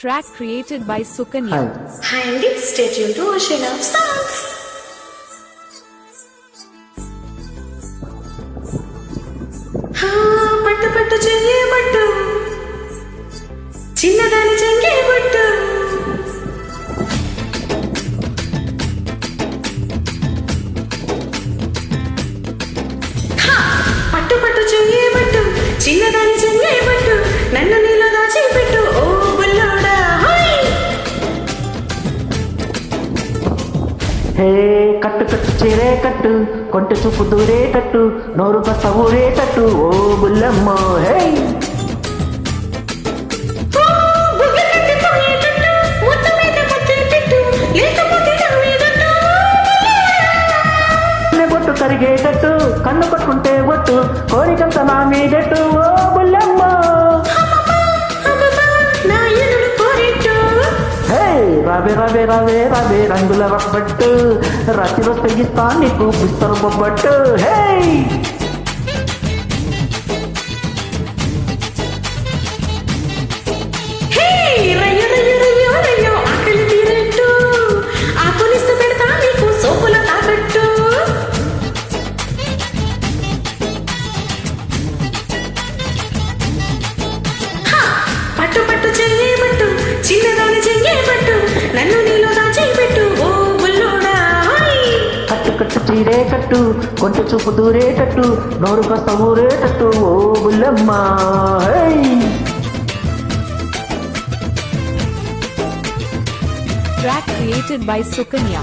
Track created by Sukanya. Hi Andy, stay tuned to Ocean of Songs. పట్టు పట్టు చెయ్యే పట్టు చిన్నదాని చెంగే పట్టు పట్టు పట్టు చెయ్యే పట్టు చిన్నదాని చెంగే పట్టు నన్ను నీలో దాచి పెట్టు ఓ బుల్లోడా హే కట్టు కట్టు చీరే కట్టు కొంట చూపు దూరేటట్టు నోరు కట్ట ఊరేటట్టు ఓ బుల్లమ్మ హే బొట్టు కరిగేటట్టు కన్ను కొట్టుకుంటే బొట్టు కోరికంత నా మీదట్టు ఓ బుల్లమ్మ రావే రావే రావే రావే రంగుల రబ్బట్టు రాత్రిలో తెగిస్తా నీకు బిస్తరు బొబ్బట్టు హే పట్టు పట్టు చెయ్యే పట్టు చిన్నదాని చెయ్యే పట్టు నన్ను నీలో దాచి పెట్టు ఓ బుల్లోడా కట్టు కట్టు చీరే కట్టు కొంట చూపు దూరేటట్టు నోరు కాస్త ఊరేటట్టు ఓ బుల్లమ్మ హే Track created by Sukanya.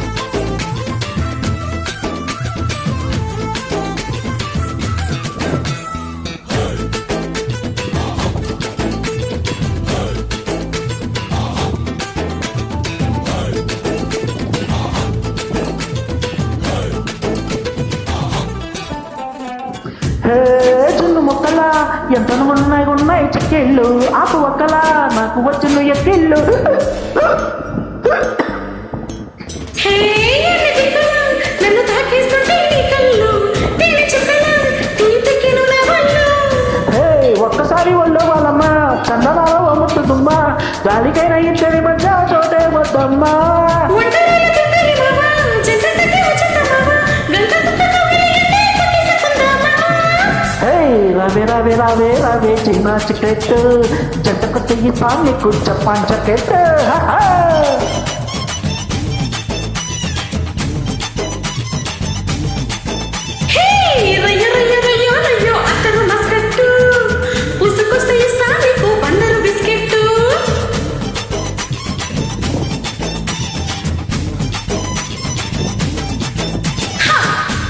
జున్ను మొక్కలా ఎంత ఉన్నాయి చెక్కిళ్ళు ఆకు ఒక్కలా నాకు వచ్చును ఎక్కిళ్ళు నన్ను తాకేస్తుంటే నీ కళ్ళు తేనె చుక్కలా తీపికిను నా వల్లు హే ఒక్కసారి ఒళ్ళో వాళ్ళమ్మ చందనాలో అమ్ముతుందమ్మా గాలికైనా ఇద్దరి మధ్య చోటే వద్దమ్మా రావే రావే రావే రావే చిన్న చికెట్ జంటకు తెగిస్తా నీకు జపాన్ జకెట్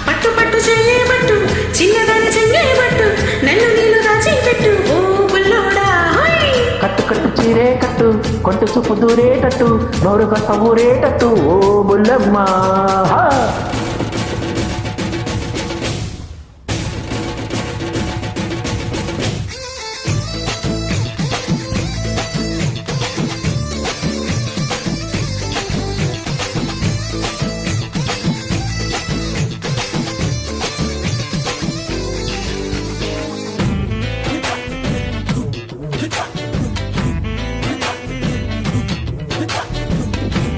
పట్టు పట్టు చెయ్యే పట్టు చిన్నదాని చెయ్యే పట్టు నన్ను నీలో దాచి పెట్టు ఓ బుల్లోడా కట్టు కట్టు చీరే కట్టు కొంట చూపు దూరేటట్టు నోరు కాస్త ఊరేటట్టు ఓ Bullamma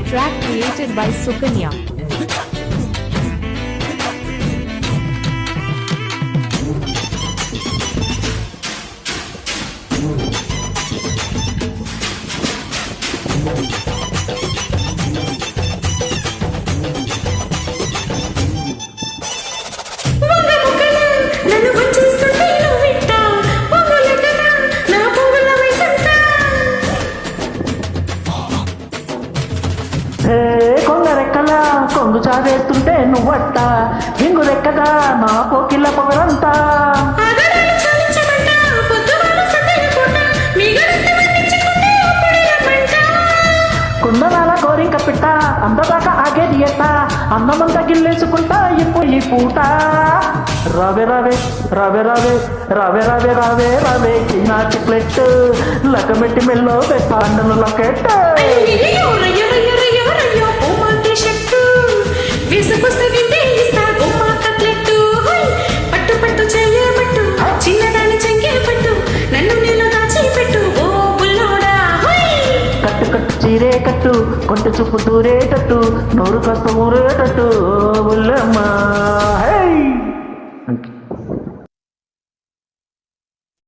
Track created by Sukanya. నన్ను వచ్చేస్తుంటే నువ్వు వింటా పొంగులెక్కనా నా పొంగుల వయసంతా కొంగరెక్కలా కొంగు చావేస్తుంటే నువ్వట్ట ఇంగు రెక్కగా నా పోకిళ్ళ పొగరంతా కుందనాల కోరిక పిట్ట అందదాకా ఆగేది ఎట్ట అందమంతా గిల్లేసుకుంటా ఇప్పుడు ఈ పూట రావే రావే రావే రావే రావే రావే రావే రావే చిన్న చిక్లెట్ లకమెట్టి మెల్లో పెట్టాండను లకెట్ పట్టు పట్టు చెయ్యే పట్టు చిన్నదాని చెంగే పట్టు నన్ను నీలో దాచి పెట్టు ఓ బుల్లోడా చీరే కట్టు కొంటె చూపు దూరేటట్టు నోరు కాస్త ఊరేటట్టు బుల్లెమ్మ హే